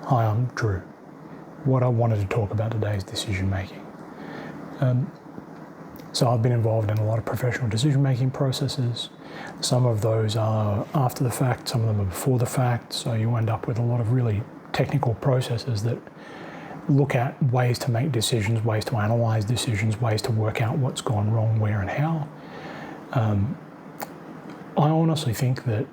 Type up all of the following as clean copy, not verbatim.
Hi, I'm Drew. What I wanted to talk about today is decision making. So I've been involved in a lot of professional decision making processes. Some of those are after the fact, some of them are before the fact, so you end up with a lot of really technical processes that look at ways to make decisions, ways to analyze decisions, ways to work out what's gone wrong, where and how. I honestly think that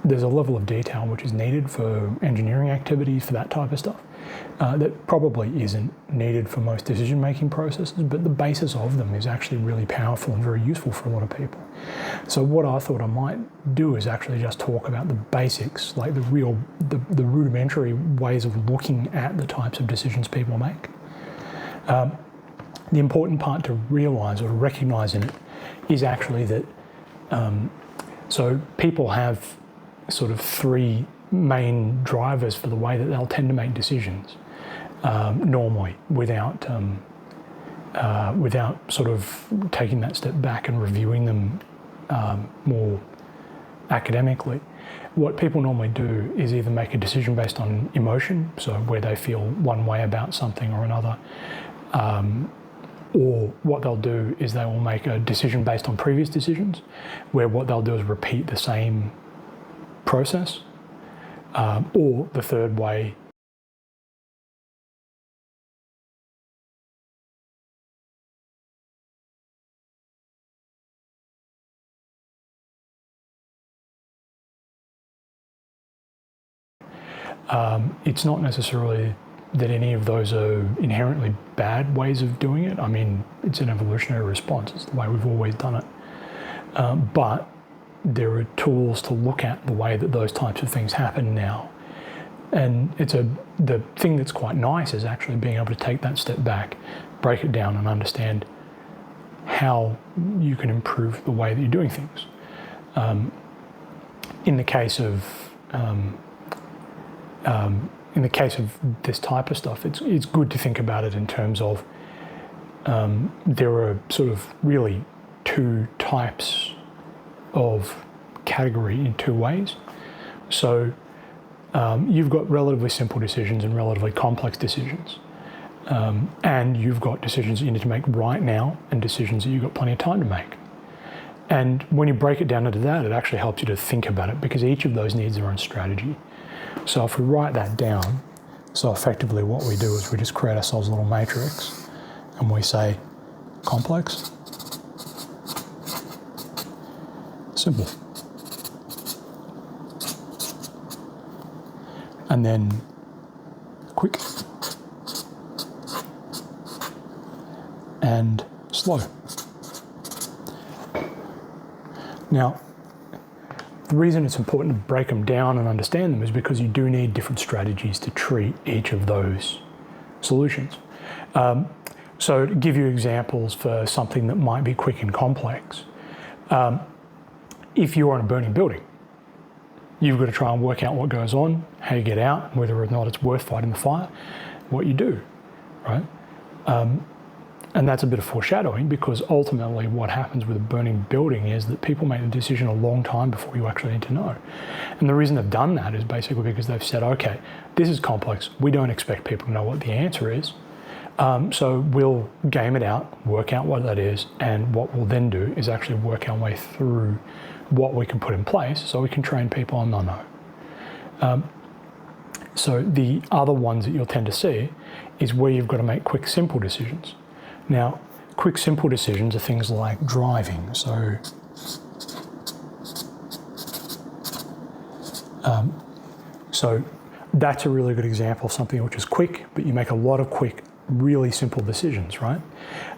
there's a level of detail which is needed for engineering activities, for that type of stuff, that probably isn't needed for most decision-making processes, but the basis of them is actually really powerful and very useful for a lot of people. So what I thought I might do is actually just talk about the basics, like the rudimentary ways of looking at the types of decisions people make. The important part to realise or to recognise in it is actually that so people have sort of three main drivers for the way that they'll tend to make decisions normally without sort of taking that step back and reviewing them more academically. What people normally do is either make a decision based on emotion, so where they feel one way about something or another, or what they'll do is they will make a decision based on previous decisions, where what they'll do is repeat the same process, or the third way it's not necessarily that any of those are inherently bad ways of doing it. I mean, it's an evolutionary response. It's the way we've always done it. But there are tools to look at the way that those types of things happen now. And the thing that's quite nice is actually being able to take that step back, break it down and understand how you can improve the way that you're doing things. In the case of this type of stuff, it's good to think about it in terms of there are sort of really two types of category in two ways. So you've got relatively simple decisions and relatively complex decisions. And you've got decisions that you need to make right now and decisions that you've got plenty of time to make. And when you break it down into that, it actually helps you to think about it because each of those needs their own strategy. So if we write that down, so effectively what we do is we just create ourselves a little matrix and we say complex, simple, and then quick and slow. Now, the reason it's important to break them down and understand them is because you do need different strategies to treat each of those solutions. So to give you examples for something that might be quick and complex, if you're on a burning building, you've got to try and work out what goes on, how you get out, whether or not it's worth fighting the fire, what you do, right? And that's a bit of foreshadowing because ultimately what happens with a burning building is that people make the decision a long time before you actually need to know. And the reason they've done that is basically because they've said, okay, this is complex. We don't expect people to know what the answer is. So we'll game it out, work out what that is, and what we'll then do is actually work our way through what we can put in place so we can train people on no. So the other ones that you'll tend to see is where you've got to make quick, simple decisions. Now, quick, simple decisions are things like driving. So, so that's a really good example of something which is quick, but you make a lot of quick, really simple decisions, right?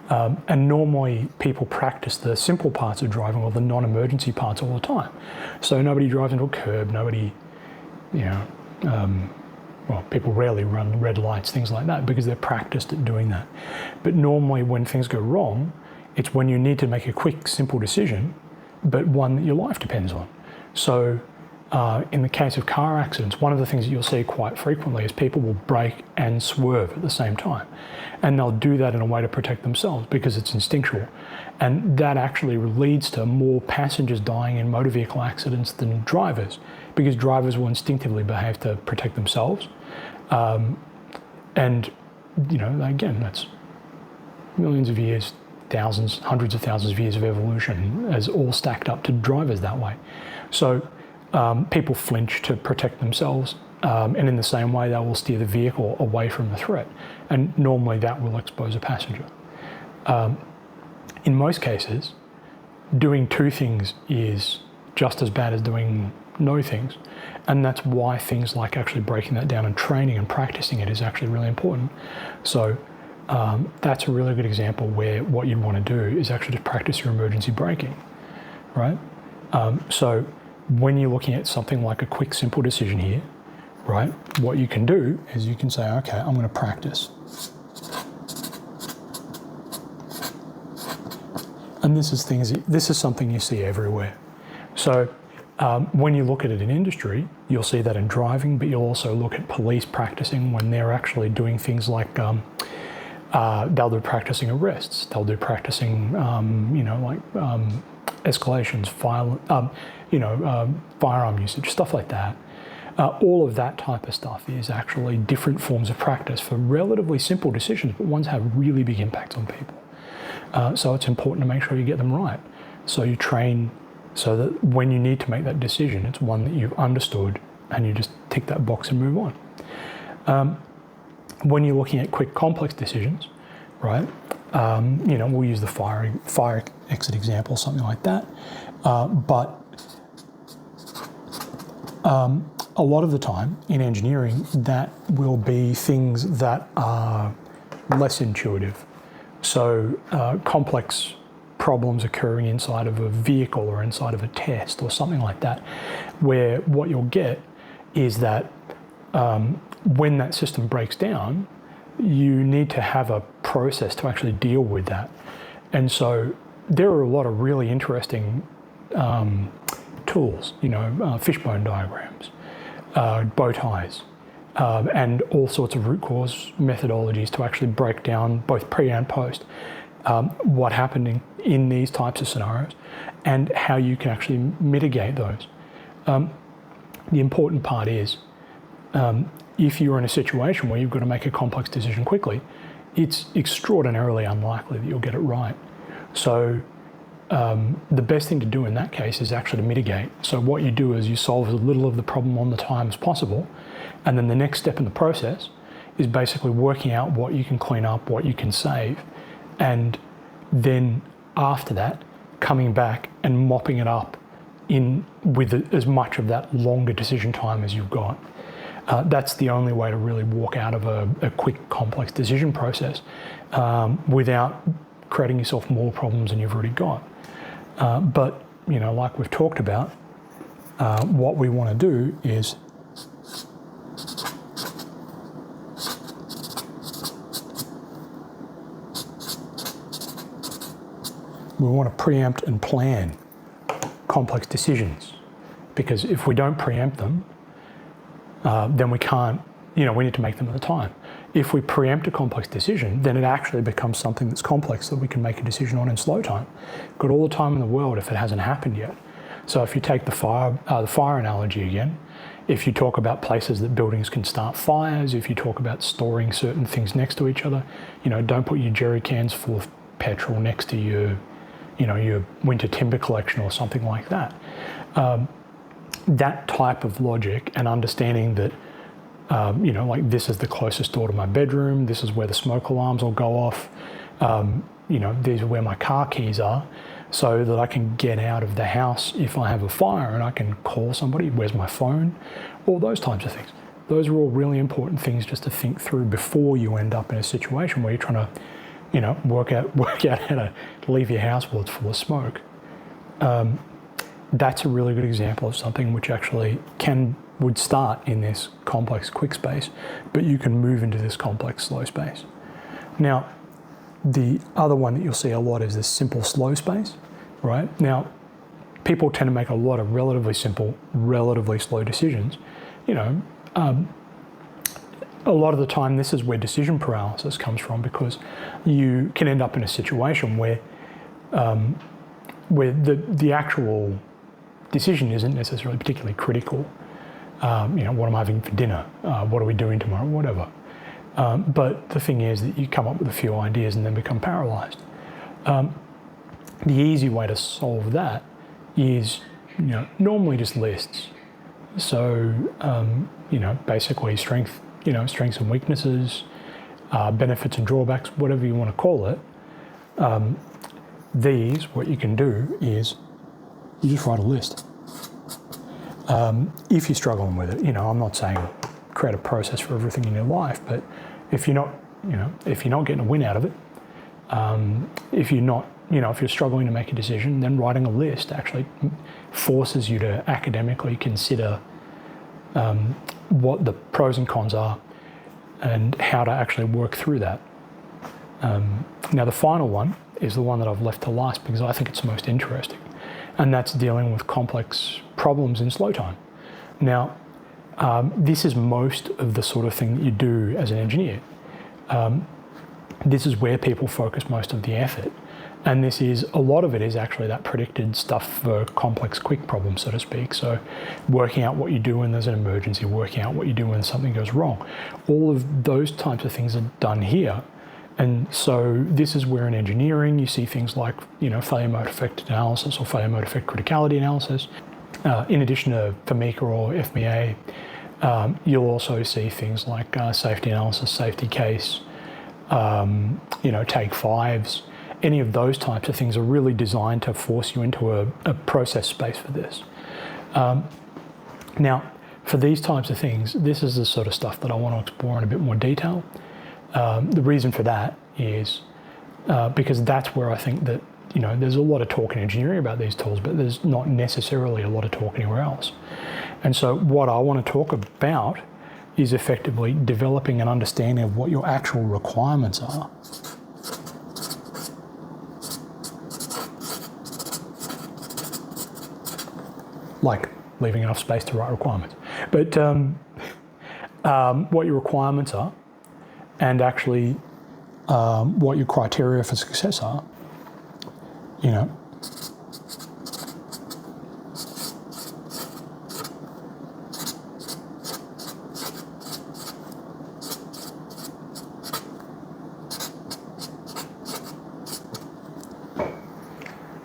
And normally people practice the simple parts of driving or the non-emergency parts all the time. So nobody drives into a curb, nobody, well, people rarely run red lights, things like that, because they're practiced at doing that. But normally when things go wrong, it's when you need to make a quick, simple decision, but one that your life depends on. So in the case of car accidents, one of the things that you'll see quite frequently is people will brake and swerve at the same time. And they'll do that in a way to protect themselves because it's instinctual. And that actually leads to more passengers dying in motor vehicle accidents than drivers, because drivers will instinctively behave to protect themselves. And, again, that's millions of years, thousands, hundreds of thousands of years of evolution has all stacked up to drivers that way. So people flinch to protect themselves, and in the same way they will steer the vehicle away from the threat, and normally that will expose a passenger. In most cases, doing two things is just as bad as doing no things, and that's why things like actually breaking that down and training and practicing it is actually really important. So that's a really good example where what you'd want to do is actually just practice your emergency braking, right? So when you're looking at something like a quick, simple decision here, right, what you can do is you can say, okay, I'm going to practice. And this is something you see everywhere. So when you look at it in industry, you'll see that in driving, but you'll also look at police practicing when they're actually doing things like they'll do practicing arrests, they'll do practicing, escalations, firearm usage, stuff like that. All of that type of stuff is actually different forms of practice for relatively simple decisions, but ones have really big impacts on people. So it's important to make sure you get them right. So you train so that when you need to make that decision, it's one that you've understood and you just tick that box and move on. When you're looking at quick, complex decisions, right, we'll use the fire exit example, something like that. But a lot of the time in engineering, that will be things that are less intuitive. So complex problems occurring inside of a vehicle or inside of a test or something like that, where what you'll get is that when that system breaks down, you need to have a process to actually deal with that. And so there are a lot of really interesting tools, fishbone diagrams, bow ties, and all sorts of root cause methodologies to actually break down both pre and post what happened in these types of scenarios and how you can actually mitigate those. The important part is if you're in a situation where you've got to make a complex decision quickly, it's extraordinarily unlikely that you'll get it right. So the best thing to do in that case is actually to mitigate. So what you do is you solve as little of the problem on the time as possible, and then the next step in the process is basically working out what you can clean up, what you can save, and then after that, coming back and mopping it up with as much of that longer decision time as you've got. That's the only way to really walk out of a quick, complex decision process without creating yourself more problems than you've already got. But, like we've talked about, what we want to do is we want to preempt and plan complex decisions, because if we don't preempt them, then we can't, we need to make them at the time. If we preempt a complex decision, then it actually becomes something that's complex that we can make a decision on in slow time. We've got all the time in the world if it hasn't happened yet. So if you take the fire analogy again, if you talk about places that buildings can start fires, if you talk about storing certain things next to each other, don't put your jerry cans full of petrol next to your winter timber collection or something like that. That type of logic and understanding that, this is the closest door to my bedroom, this is where the smoke alarms will go off, these are where my car keys are, so that I can get out of the house if I have a fire and I can call somebody, where's my phone, all those types of things. Those are all really important things just to think through before you end up in a situation where you're trying to work out how to leave your house while it's full of smoke. That's a really good example of something which actually would start in this complex quick space, but you can move into this complex slow space. Now, the other one that you'll see a lot is this simple slow space, right? Now, people tend to make a lot of relatively simple, relatively slow decisions. A lot of the time, this is where decision paralysis comes from, because you can end up in a situation where the actual decision isn't necessarily particularly critical. what am I having for dinner? What are we doing tomorrow? Whatever. But the thing is that you come up with a few ideas and then become paralyzed. The easy way to solve that is, normally just lists. So, basically strengths and weaknesses, benefits and drawbacks, whatever you want to call it. What you can do is you just write a list. If you're struggling with it, I'm not saying create a process for everything in your life, but if you're not getting a win out of it, if you're struggling to make a decision, then writing a list actually forces you to academically consider what the pros and cons are and how to actually work through that. Now, the final one is the one that I've left to last because I think it's the most interesting, and that's dealing with complex problems in slow time. Now, this is most of the sort of thing that you do as an engineer. This is where people focus most of the effort. And a lot of it is actually that predicted stuff for complex, quick problems, so to speak. So working out what you do when there's an emergency, working out what you do when something goes wrong. All of those types of things are done here. And so this is where in engineering you see things like, failure mode effect analysis or failure mode effect criticality analysis. In addition to FMECA or FMEA, you'll also see things like safety analysis, safety case, take fives. Any of those types of things are really designed to force you into a process space for this. Now, for these types of things, this is the sort of stuff that I want to explore in a bit more detail. The reason for that is because that's where I think that, there's a lot of talk in engineering about these tools, but there's not necessarily a lot of talk anywhere else. And so what I want to talk about is effectively developing an understanding of what your actual requirements are. Like leaving enough space to write requirements. But what your requirements are and actually what your criteria for success are,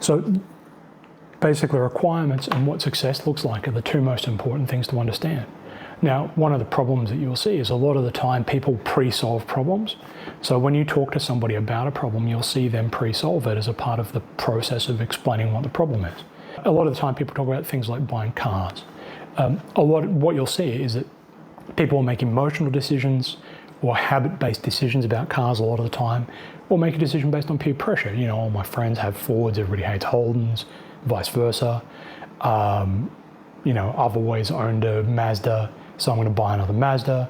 So basically requirements and what success looks like are the two most important things to understand. Now, one of the problems that you'll see is a lot of the time people pre-solve problems. So when you talk to somebody about a problem, you'll see them pre-solve it as a part of the process of explaining what the problem is. A lot of the time people talk about things like buying cars. What you'll see is that people will make emotional decisions or habit-based decisions about cars a lot of the time, or make a decision based on peer pressure. All my friends have Fords, everybody hates Holdens, vice versa. I've always owned a Mazda, so I'm going to buy another Mazda.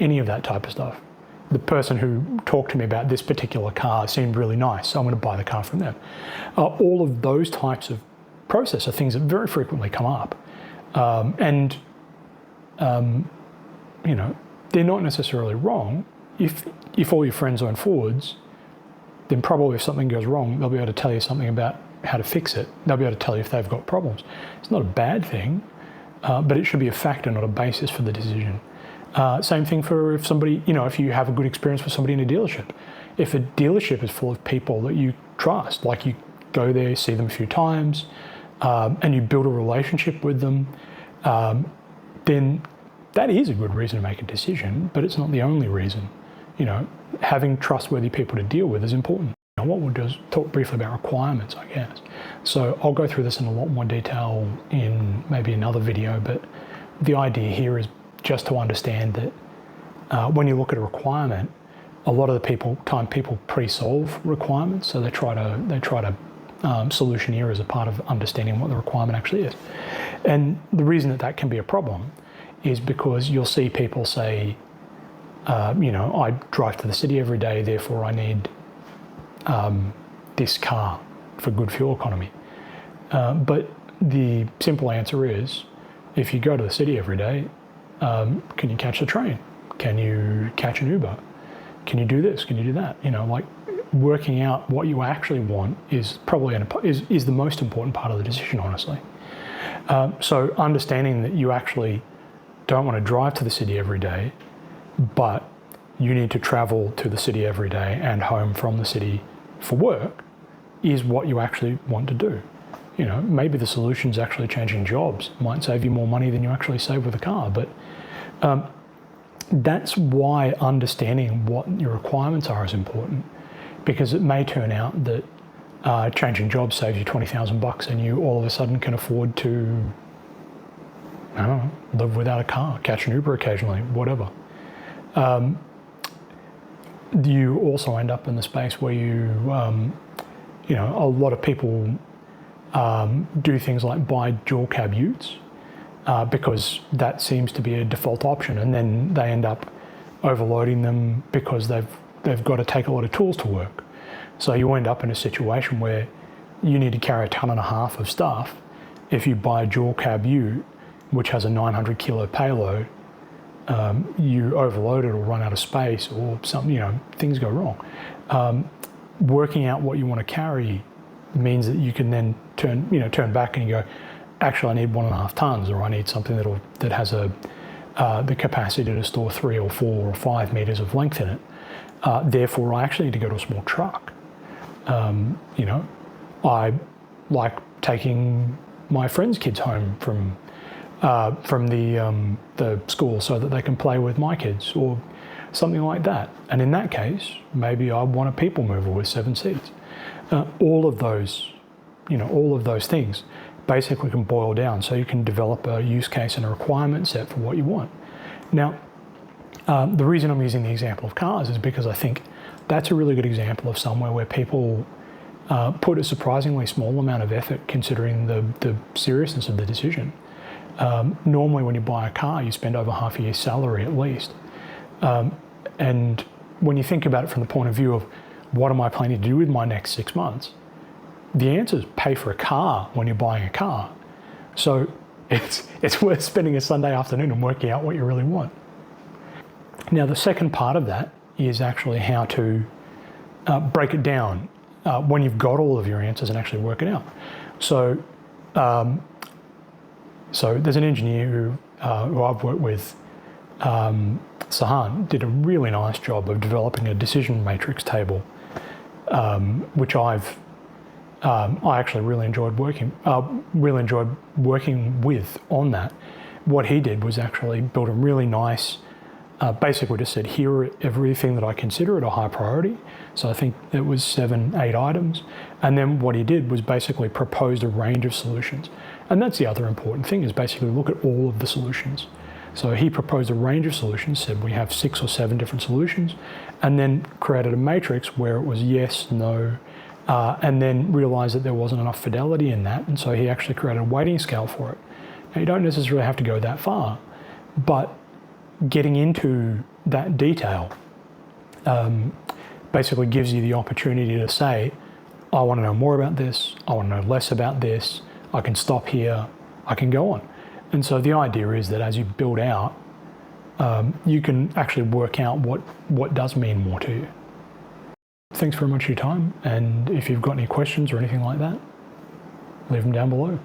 Any of that type of stuff. The person who talked to me about this particular car seemed really nice, so I'm going to buy the car from them. All of those types of process are things that very frequently come up. They're not necessarily wrong. If all your friends own Fords, then probably if something goes wrong, they'll be able to tell you something about how to fix it. They'll be able to tell you if they've got problems. It's not a bad thing, but it should be a factor, not a basis for the decision. Same thing for if somebody, if you have a good experience with somebody in a dealership. If a dealership is full of people that you trust, like you go there, see them a few times, and you build a relationship with them, then that is a good reason to make a decision, but it's not the only reason. Having trustworthy people to deal with is important. What we'll do is talk briefly about requirements, I guess. So I'll go through this in a lot more detail in maybe another video, but the idea here is just to understand that when you look at a requirement, a lot of the people pre-solve requirements, so they try to solutioneer as a part of understanding what the requirement actually is. And the reason that can be a problem is because you'll see people say, I drive to the city every day, therefore I need this car for good fuel economy. But the simple answer is, if you go to the city every day, can you catch the train? Can you catch an Uber? Can you do this? Can you do that? Working out what you actually want is probably is the most important part of the decision, honestly. So understanding that you actually don't want to drive to the city every day, but you need to travel to the city every day and home from the city for work is what you actually want to do. You know, maybe the solution's actually changing jobs. Might save you more money than you actually save with a car, but that's why understanding what your requirements are is important, because it may turn out that changing jobs saves you $20,000 and you all of a sudden can afford to, I don't know, live without a car, catch an Uber occasionally, whatever. You also end up in the space where you know, a lot of people do things like buy dual cab utes because that seems to be a default option, and then they end up overloading them because they've got to take a lot of tools to work. So you end up in a situation where you need to carry 1.5 tons of stuff. If you buy a dual cab ute, which has a 900 kilo payload, you overload it or run out of space or something, you know, things go wrong. Working out what you want to carry means that you can then turn back and you go, actually I need 1.5 tons, or I need something that has the capacity to store 3 or 4 or 5 meters of length in it. Therefore, I actually need to go to a small truck. You know, I like taking my friends' kids home from the school so that they can play with my kids or something like that. And in that case, maybe I want a people mover with 7 seats. All of those things basically can boil down so you can develop a use case and a requirement set for what you want. Now, the reason I'm using the example of cars is because I think that's a really good example of somewhere where people put a surprisingly small amount of effort considering the seriousness of the decision. Normally when you buy a car, you spend over half a year's salary at least. And when you think about it from the point of view of what am I planning to do with my next 6 months, the answer is pay for a car when you're buying a car. So it's worth spending a Sunday afternoon and working out what you really want. Now, the second part of that is actually how to break it down when you've got all of your answers and actually work it out. So there's an engineer who I've worked with, Sahan, did a really nice job of developing a decision matrix table, which I actually really enjoyed working with on that. What he did was actually build a really nice, basically just said, here are everything that I consider at a high priority. So I think it was 7, 8 items. And then what he did was basically proposed a range of solutions. And that's the other important thing, is basically look at all of the solutions. So he proposed a range of solutions, said we have 6 or 7 different solutions, and then created a matrix where it was yes, no, and then realized that there wasn't enough fidelity in that, and so he actually created a weighting scale for it. Now, you don't necessarily have to go that far, but getting into that detail basically gives you the opportunity to say, I want to know more about this, I want to know less about this, I can stop here, I can go on. And so the idea is that as you build out, you can actually work out what does mean more to you. Thanks very much for your time, and if you've got any questions or anything like that, leave them down below.